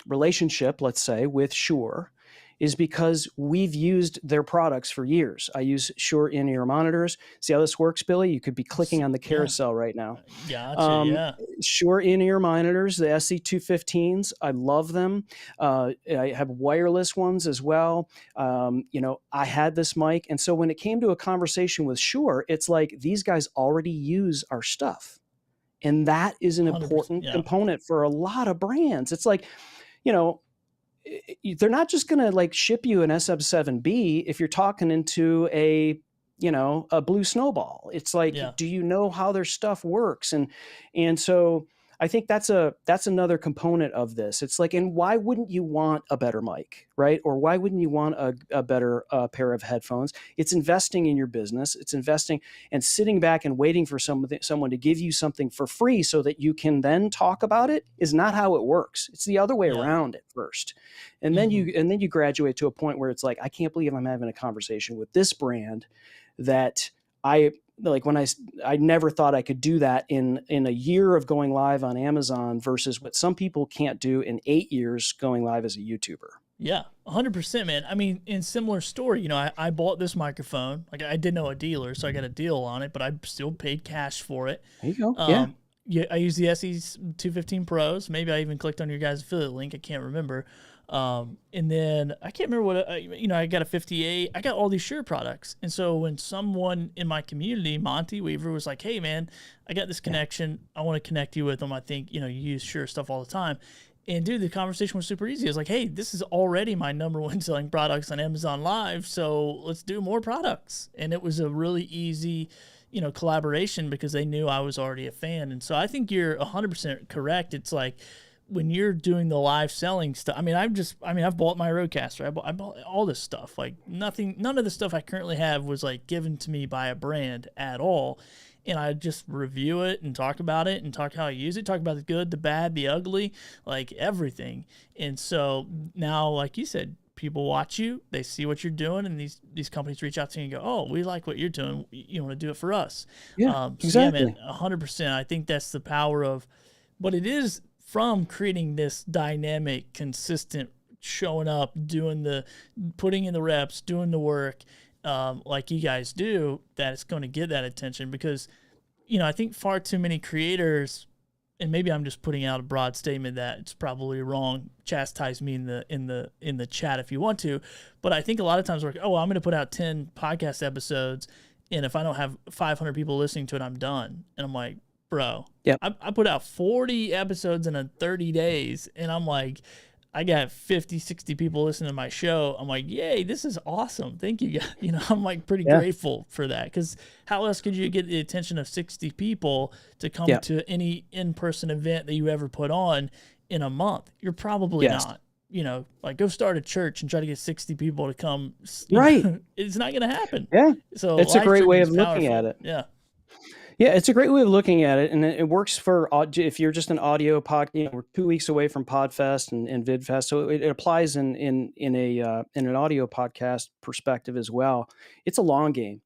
relationship, let's say, with Shure is because we've used their products for years. I use Shure in-ear monitors. See how this works, Billy? You could be clicking on the carousel right now.
Gotcha, yeah.
Shure in-ear monitors, the SC215s, I love them. I have wireless ones as well. I had this mic. And so when it came to a conversation with Shure, it's like these guys already use our stuff. And that is an important component for a lot of brands. It's like, they're not just going to like ship you an SM7B if you're talking into a blue snowball. It's like, do you know how their stuff works? And so I think that's another component of this. It's like, and why wouldn't you want a better mic, right? Or why wouldn't you want a better pair of headphones? It's investing in your business. It's investing and sitting back and waiting for someone to give you something for free so that you can then talk about it is not how it works. It's the other way around at first. And then you graduate to a point where it's like, I can't believe I'm having a conversation with this brand that I never thought I could do that in a year of going live on Amazon versus what some people can't do in 8 years going live as a YouTuber.
Yeah, 100%, man. I mean, in similar story, I bought this microphone. Like, I didn't know a dealer, so I got a deal on it, but I still paid cash for it.
There you go.
Yeah, I use the SE215 Pros. Maybe I even clicked on your guys' affiliate link. I can't remember. And then I can't remember what, I got a 58. I got all these Shure products. And so when someone in my community, Monty Weaver, was like, hey, man, I got this connection. I want to connect you with them. I think, you use Shure stuff all the time. And, dude, the conversation was super easy. I was like, hey, this is already my number one selling products on Amazon Live, so let's do more products. And it was a really easy collaboration because they knew I was already a fan. And so I think you're 100% correct. It's like when you're doing the live selling stuff, I've bought my Rodecaster. I bought all this stuff. Like none of the stuff I currently have was like given to me by a brand at all. And I just review it and talk about it and talk how I use it, talk about the good, the bad, the ugly, like everything. And so now, like you said, people watch you, they see what you're doing, and these companies reach out to you and go, oh, we like what you're doing. You want to do it for us?
Yeah, exactly.
So yeah, man, 100%. I think that's the power of, but it is from creating this dynamic, consistent, showing up, putting in the reps, doing the work, like you guys do, that it's going to get that attention. Because, I think far too many creators, and maybe I'm just putting out a broad statement that it's probably wrong. Chastise me in the chat if you want to, but I think a lot of times we're like, oh, well, I'm going to put out 10 podcast episodes, and if I don't have 500 people listening to it, I'm done. And I'm like, bro, I put out 40 episodes in 30 days, and I'm like, I got 50, 60 people listening to my show. I'm like, yay, this is awesome. Thank you guys. I'm like pretty grateful for that, because how else could you get the attention of 60 people to come to any in-person event that you ever put on in a month? You're probably not. Like go start a church and try to get 60 people to come.
Right.
It's not going to happen.
Yeah.
So
it's a great way of looking at it.
Yeah.
Yeah, it's a great way of looking at it, and it works for if you're just an audio pod. We're 2 weeks away from Podfest and VidFest, so it applies in an audio podcast perspective as well. It's a long game,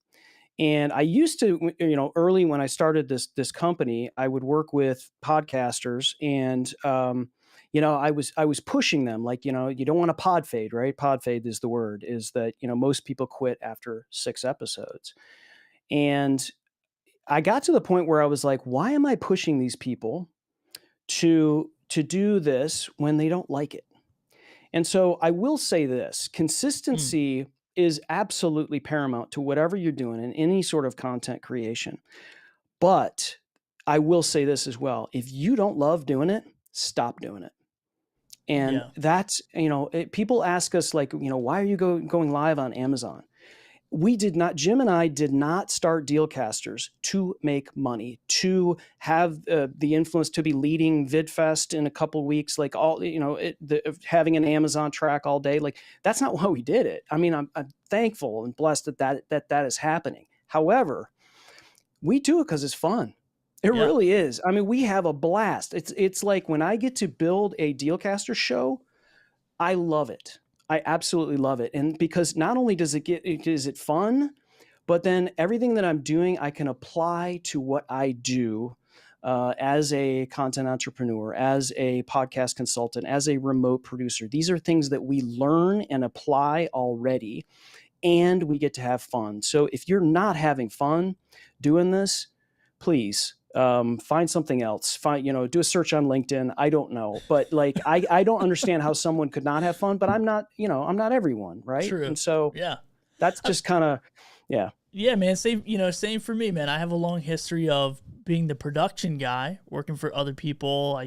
and I used to, early when I started this company, I would work with podcasters, and I was pushing them, like, you don't want to pod fade, right? Pod fade is the word. Is that most people quit after 6 episodes, and I got to the point where I was like, why am I pushing these people to do this when they don't like it? And so I will say this, consistency is absolutely paramount to whatever you're doing in any sort of content creation. But I will say this as well. If you don't love doing it, stop doing it. And that's, people ask us like, why are you going live on Amazon? Jim and I did not start Dealcasters to make money, to have the influence to be leading VidFest in a couple weeks, like having an Amazon track all day. Like, that's not why we did it. I mean, I'm thankful and blessed that is happening. However, we do it because it's fun. It really is. I mean, we have a blast. It's like when I get to build a Dealcaster show, I love it. I absolutely love it. And because not only is it fun, but then everything that I'm doing, I can apply to what I do as a content entrepreneur, as a podcast consultant, as a remote producer. These are things that we learn and apply already, and we get to have fun. So if you're not having fun doing this, please find something else. Do a search on LinkedIn. I don't know, but like, I don't understand how someone could not have fun, but I'm not everyone. Right.
True.
And so
Yeah.
that's just kind of, yeah.
Yeah, man. Same for me, man. I have a long history of being the production guy, working for other people.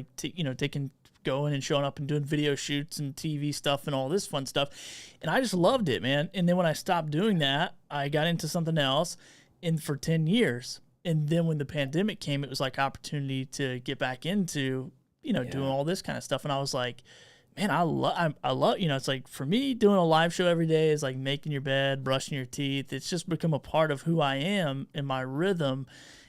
Going and showing up and doing video shoots and TV stuff and all this fun stuff. And I just loved it, man. And then when I stopped doing that, I got into something else for 10 years. And then when the pandemic came, it was like opportunity to get back into, doing all this kind of stuff. And I was like, man, I love, it's like for me, doing a live show every day is like making your bed, brushing your teeth. It's just become a part of who I am and my rhythm.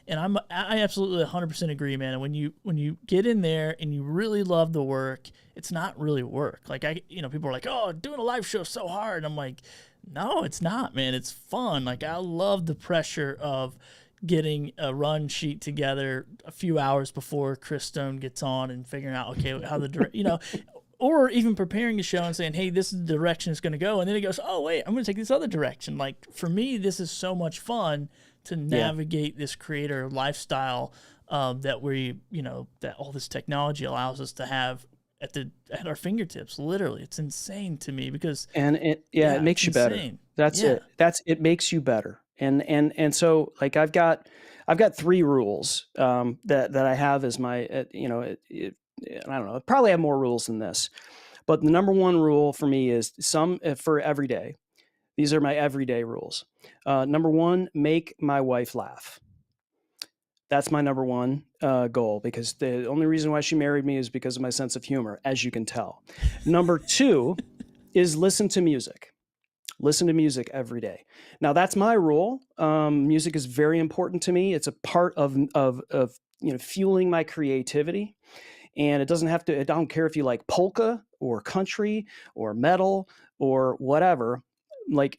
And I absolutely 100% agree, man. And when you get in there and you really love the work, it's not really work. Like people are like, oh, doing a live show is so hard. And I'm like, no, it's not, man. It's fun. Like I love the pressure of getting a run sheet together a few hours before Chris Stone gets on and figuring out, okay, how or even preparing a show and saying, hey, this is the direction it's going to go. And then it goes, oh, wait, I'm going to take this other direction. Like for me, this is so much fun to navigate this creator lifestyle that that all this technology allows us to have at our fingertips. Literally, it's insane to me because
it makes you better. That's it. It makes you better. And so like I've got 3 rules that I have as my I don't know. I probably have more rules than this, but the number 1 rule for me is for every day. These are my everyday rules. Number 1, make my wife laugh. That's my number 1 goal, because the only reason why she married me is because of my sense of humor, as you can tell. Number 2 is listen to music. Listen to music every day. Now that's my rule. Music is very important to me. It's a part of fueling my creativity. And it doesn't have to, I don't care if you like polka or country or metal or whatever. Like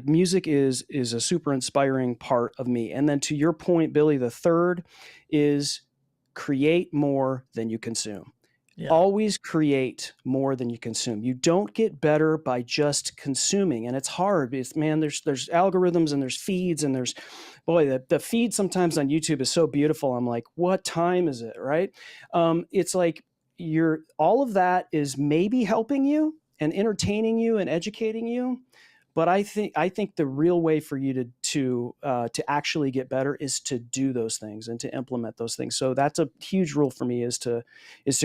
music is a super inspiring part of me. And then to your point, Billy, the third is create more than you consume. Yeah. Always create more than you consume. You don't get better by just consuming, and it's hard. There's algorithms and there's feeds and there's, the feed sometimes on YouTube is so beautiful. I'm like, what time is it, right? It's like all of that is maybe helping you and entertaining you and educating you. But I think the real way for you to actually get better is to do those things and to implement those things. So that's a huge rule for me is to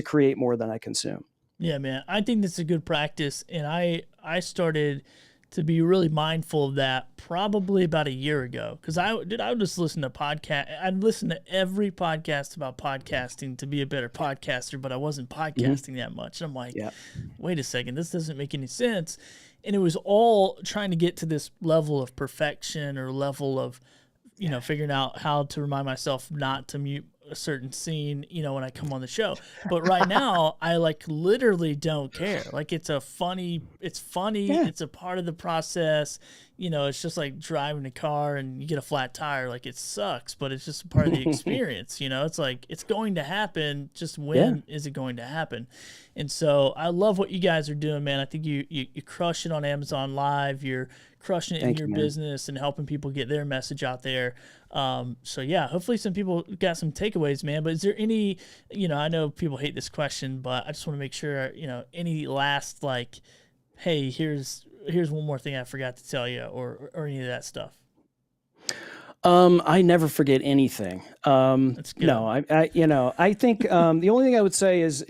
create more than I consume.
Yeah, man. I think that's a good practice. And I started to be really mindful of that probably about a year ago. Because I would just listen to podcasts. I'd listen to every podcast about podcasting to be a better podcaster, but I wasn't podcasting that much. And I'm like, wait a second, this doesn't make any sense. And it was all trying to get to this level of perfection or level of, figuring out how to remind myself not to mute a certain scene, when I come on the show. But right now, I literally don't care. Like it's funny. Yeah. It's a part of the process. It's just like driving a car and you get a flat tire. Like it sucks, but it's just a part of the experience. It's like, it's going to happen. Just when is it going to happen? And so I love what you guys are doing, man. I think you crush it on Amazon Live. You're crushing it in your business and helping people get their message out there. So yeah, hopefully some people got some takeaways, man. But is there any, I know people hate this question, but I just want to make sure, any last hey, here's one more thing I forgot to tell you, or any of that stuff.
I never forget anything.
That's good.
No, I think the only thing I would say is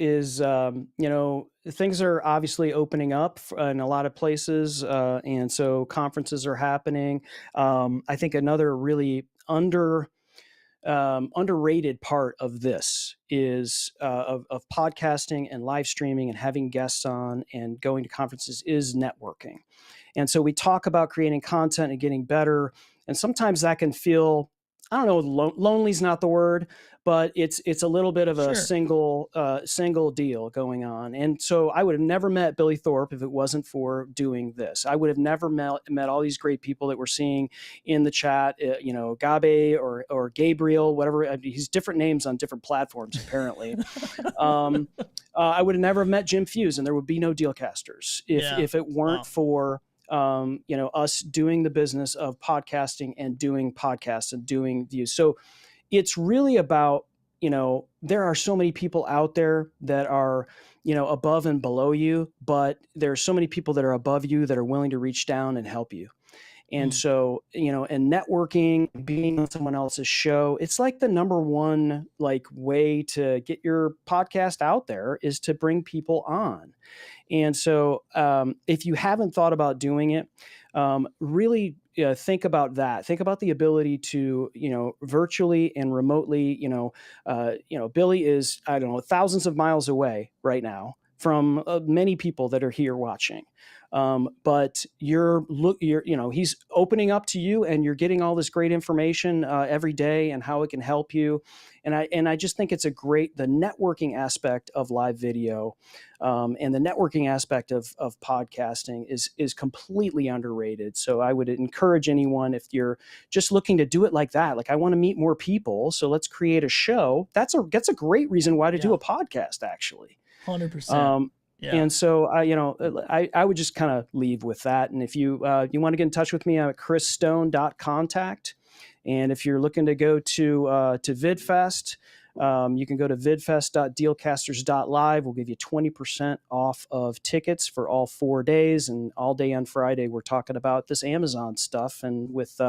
things are obviously opening up in a lot of places, and so conferences are happening. I think another really underrated part of this is of podcasting and live streaming and having guests on and going to conferences is networking. And so we talk about creating content and getting better. And sometimes that can feel I don't know, lonely's not the word, but it's a little bit of a
Sure.
single deal going on. And so I would have never met Billy Thorpe if it wasn't for doing this. I would have never met all these great people that we're seeing in the chat, Gabe or Gabriel, whatever. He's different names on different platforms, apparently. I would have never met Jim Fuse, and there would be no Dealcasters if it weren't for us doing the business of podcasting and doing podcasts and doing views. So it's really about, there are so many people out there that are, above and below you, but there are so many people that are above you that are willing to reach down and help you. And so, and networking, being on someone else's show, it's like the number one way to get your podcast out there is to bring people on. And so if you haven't thought about doing it, really think about that. Think about the ability to, virtually and remotely, Billy is, I don't know, thousands of miles away right now from many people that are here watching. But he's opening up to you, and you're getting all this great information every day and how it can help you. And I just think it's the networking aspect of live video, and the networking aspect of podcasting is completely underrated. So I would encourage anyone, if you're just looking to do it like that, like I want to meet more people, so let's create a show. That's a great reason why to do a podcast, actually.
100%. Yeah.
And so I would just kind of leave with that. And if you want to get in touch with me, I'm at chrisstone.contact. And if you're looking to go to VidFest, you can go to vidfest.dealcasters.live. We'll give you 20% off of tickets for all 4 days, and all day on Friday we're talking about this Amazon stuff, and with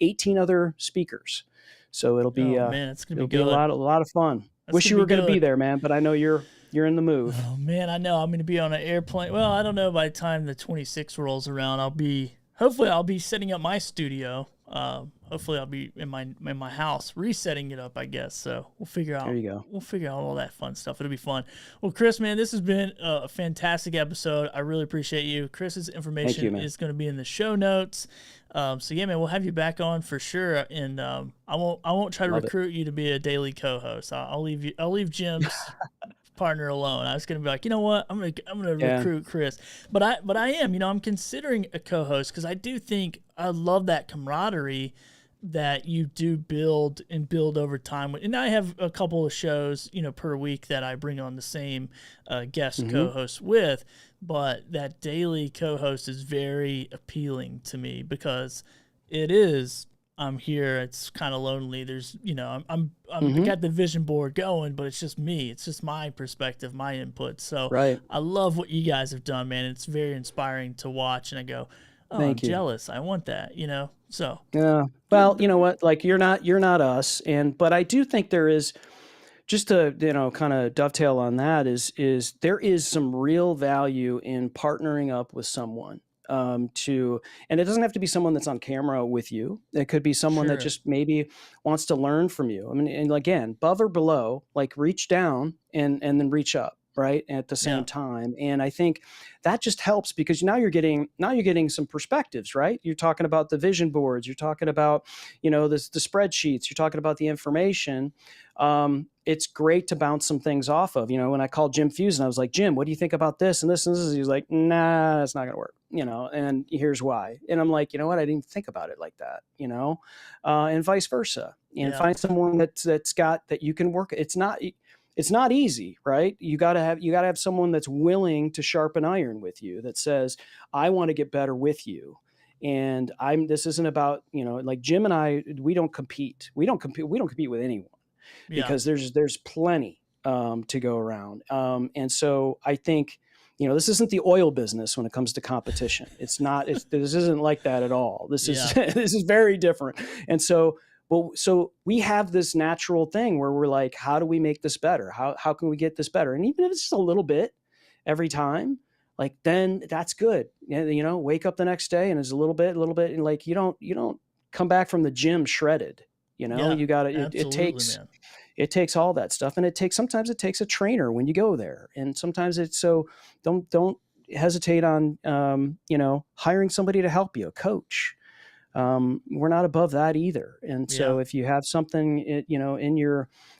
18 other speakers. So it'll be
it's gonna be
a lot of fun. Wish you were going to be there, man, but I know you're in the move.
Oh man, I know I'm going to be on an airplane. Well, I don't know, by the time the 26 rolls around, hopefully I'll be setting up my studio. Hopefully I'll be in my house resetting it up, I guess. So we'll figure out.
There you go.
We'll figure out all that fun stuff. It'll be fun. Well, Chris, man, this has been a fantastic episode. I really appreciate you. Chris's information is going to be in the show notes. So yeah, man, we'll have you back on for sure. And I won't try to recruit you to be a daily co-host. I'll leave Jim's partner alone. I was gonna be like, you know what, I'm gonna recruit Chris, but I am, I'm considering a co-host, because I do think I love that camaraderie that you do build over time. And I have a couple of shows, per week that I bring on the same guest co-host with, but that daily co-host is very appealing to me, because I'm here. It's kind of lonely. There's, I got the vision board going, but it's just me. It's just my perspective, my input. So I love what you guys have done, man. It's very inspiring to watch, and I go, oh, I'm jealous. I want that, So
yeah. Well, you know what? Like you're not us, but I do think there is, just to kind of dovetail on that, is there is some real value in partnering up with someone. And it doesn't have to be someone that's on camera with you. It could be someone that just maybe wants to learn from you. I mean, and again, above or below, like reach down and then reach up, right, at the same time. And I think that just helps, because now you're getting some perspectives, right? You're talking about the vision boards, you're talking about, the spreadsheets, you're talking about the information. It's great to bounce some things off of. When I called Jim Fuse and I was like, Jim, what do you think about this and this and this? He was like, nah, it's not going to work, and here's why. And I'm like, you know what? I didn't even think about it like that, and vice versa. And find someone that's got, that you can work. It's not easy, right? You gotta have someone that's willing to sharpen iron with you, that says, I want to get better with you. And this isn't about, like Jim and I, we don't compete. We don't compete with anyone, because there's plenty to go around. And so I think, this isn't the oil business when it comes to competition. It's not, this isn't like that at all. This is, this is very different. And so we have this natural thing where we're like, how do we make this better? How can we get this better? And even if it's just a little bit every time, like, then that's good. Wake up the next day and it's a little bit, and like, you don't come back from the gym shredded. You gotta, it takes all that stuff, and sometimes it takes a trainer when you go there, and sometimes it's, so don't hesitate on hiring somebody to help you, a coach. we're not above that either. And so if you have something,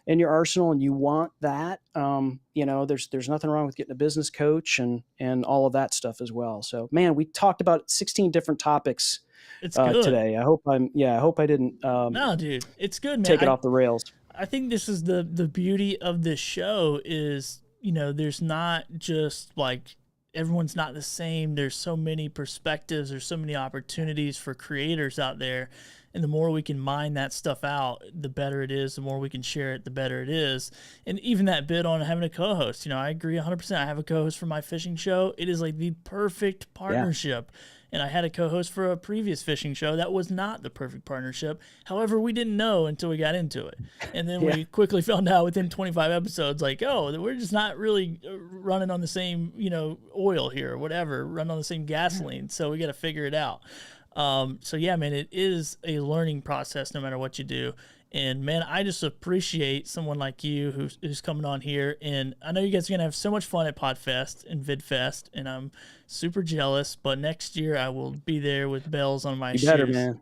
in your arsenal and you want that, there's nothing wrong with getting a business coach and all of that stuff as well. So, man, we talked about 16 different topics
It's good.
today. I hope I didn't
No, dude, it's good, man.
take it off the rails.
I think this is the beauty of this show is, there's not just like everyone's not the same. There's so many perspectives. There's so many opportunities for creators out there. And the more we can mine that stuff out, the better it is. The more we can share it, the better it is. And even that bit on having a co-host, I agree 100%. I have a co-host for my fishing show. It is like the perfect partnership. And I had a co-host for a previous fishing show. That was not the perfect partnership. However, we didn't know until we got into it. And then we quickly found out within 25 episodes, like, oh, we're just not really running on the same, oil here or whatever, running on the same gasoline. So we got to figure it out. So yeah, man, it is a learning process no matter what you do. And man, I just appreciate someone like you who's coming on here. And I know you guys are going to have so much fun at PodFest and VidFest, and I'm super jealous. But next year I will be there with bells on my shoes.
You better, man.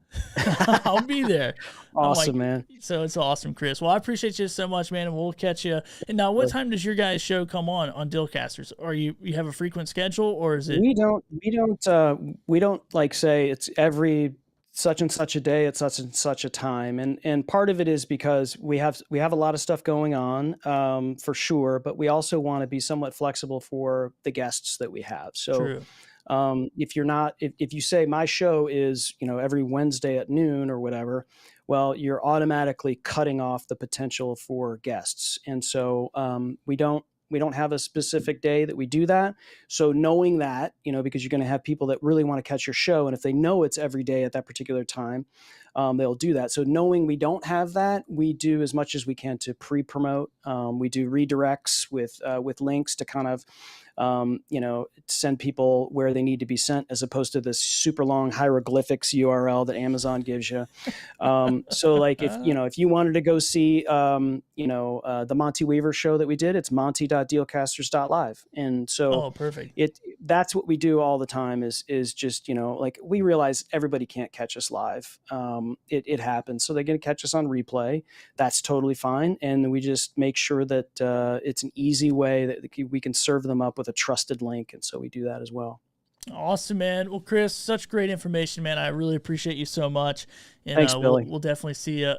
I'll be there.
Awesome, man.
So it's awesome, Chris. Well, I appreciate you so much, man, and we'll catch you. And now, what time does your guys' show come on Dealcasters? Are you have a frequent schedule, or is it? We
don't like say it's every such and such a day at such and such a time, and part of it is because we have a lot of stuff going on, for sure, but we also want to be somewhat flexible for the guests that we have. So
True.
If you say my show is every Wednesday at noon or whatever, well, you're automatically cutting off the potential for guests, and so we don't have a specific day that we do that. So knowing that, because you're going to have people that really want to catch your show, and if they know it's every day at that particular time, they'll do that. So knowing we don't have that, we do as much as we can to pre-promote. We do redirects with links to kind of, send people where they need to be sent, as opposed to this super long hieroglyphics URL that Amazon gives you. So like if you wanted to go see, the Monty Weaver show that we did, it's monty.dealcasters.live. And so
perfect.
That's what we do all the time is just, like we realize everybody can't catch us live. It happens. So they're going to catch us on replay. That's totally fine. And we just make sure that it's an easy way that we can serve them up with a trusted link. And so we do that as well.
Awesome, man. Well, Chris, such great information, man. I really appreciate you so much. And
Thanks, Billy.
We'll definitely see you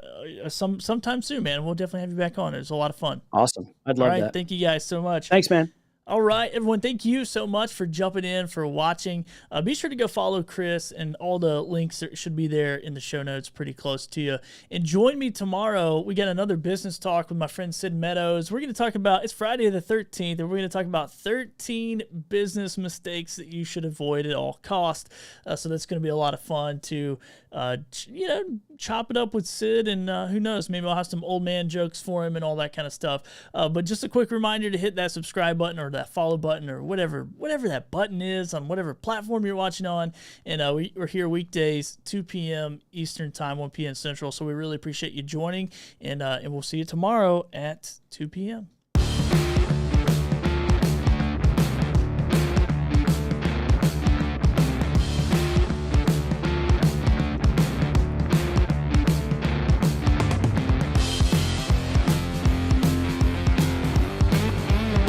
sometime soon, man. We'll definitely have you back on. It was a lot of fun.
Awesome. I'd love that.
Thank you guys so much.
Thanks, man.
All right, everyone, thank you so much for jumping in, for watching. Be sure to go follow Chris, and all the links should be there in the show notes pretty close to you. And join me tomorrow. We got another business talk with my friend Sid Meadows. We're going to talk about, it's Friday the 13th, and we're going to talk about 13 business mistakes that you should avoid at all costs. So that's going to be a lot of fun to, chop it up with Sid, and who knows, maybe I'll have some old man jokes for him and all that kind of stuff. But just a quick reminder to hit that subscribe button or that follow button or whatever that button is on whatever platform you're watching on. And we're here weekdays, 2 p.m. Eastern time, 1 p.m. Central. So we really appreciate you joining, and we'll see you tomorrow at 2 p.m.